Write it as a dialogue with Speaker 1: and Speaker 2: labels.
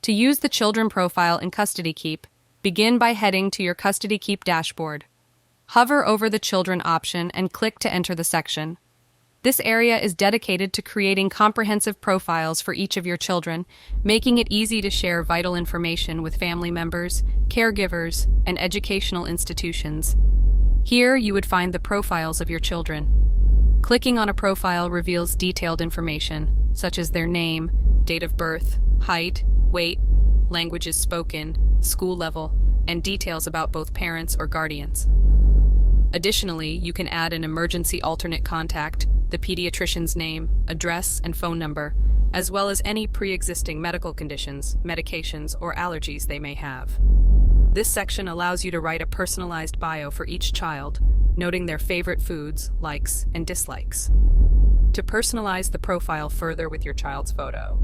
Speaker 1: To use the children profile in CustodyKeep, begin by heading to your CustodyKeep dashboard. Hover over the Children option and click to enter the section. This area is dedicated to creating comprehensive profiles for each of your children, making it easy to share vital information with family members, caregivers, and educational institutions. Here, you would find the profiles of your children. Clicking on a profile reveals detailed information, such as their name, date of birth, height, weight, languages spoken, school level, and details about both parents or guardians. Additionally, you can add an emergency alternate contact, the pediatrician's name, address, and phone number, as well as any pre-existing medical conditions, medications, or allergies they may have. This section allows you to write a personalized bio for each child, noting their favorite foods, likes, and dislikes. To personalize the profile further with your child's photo,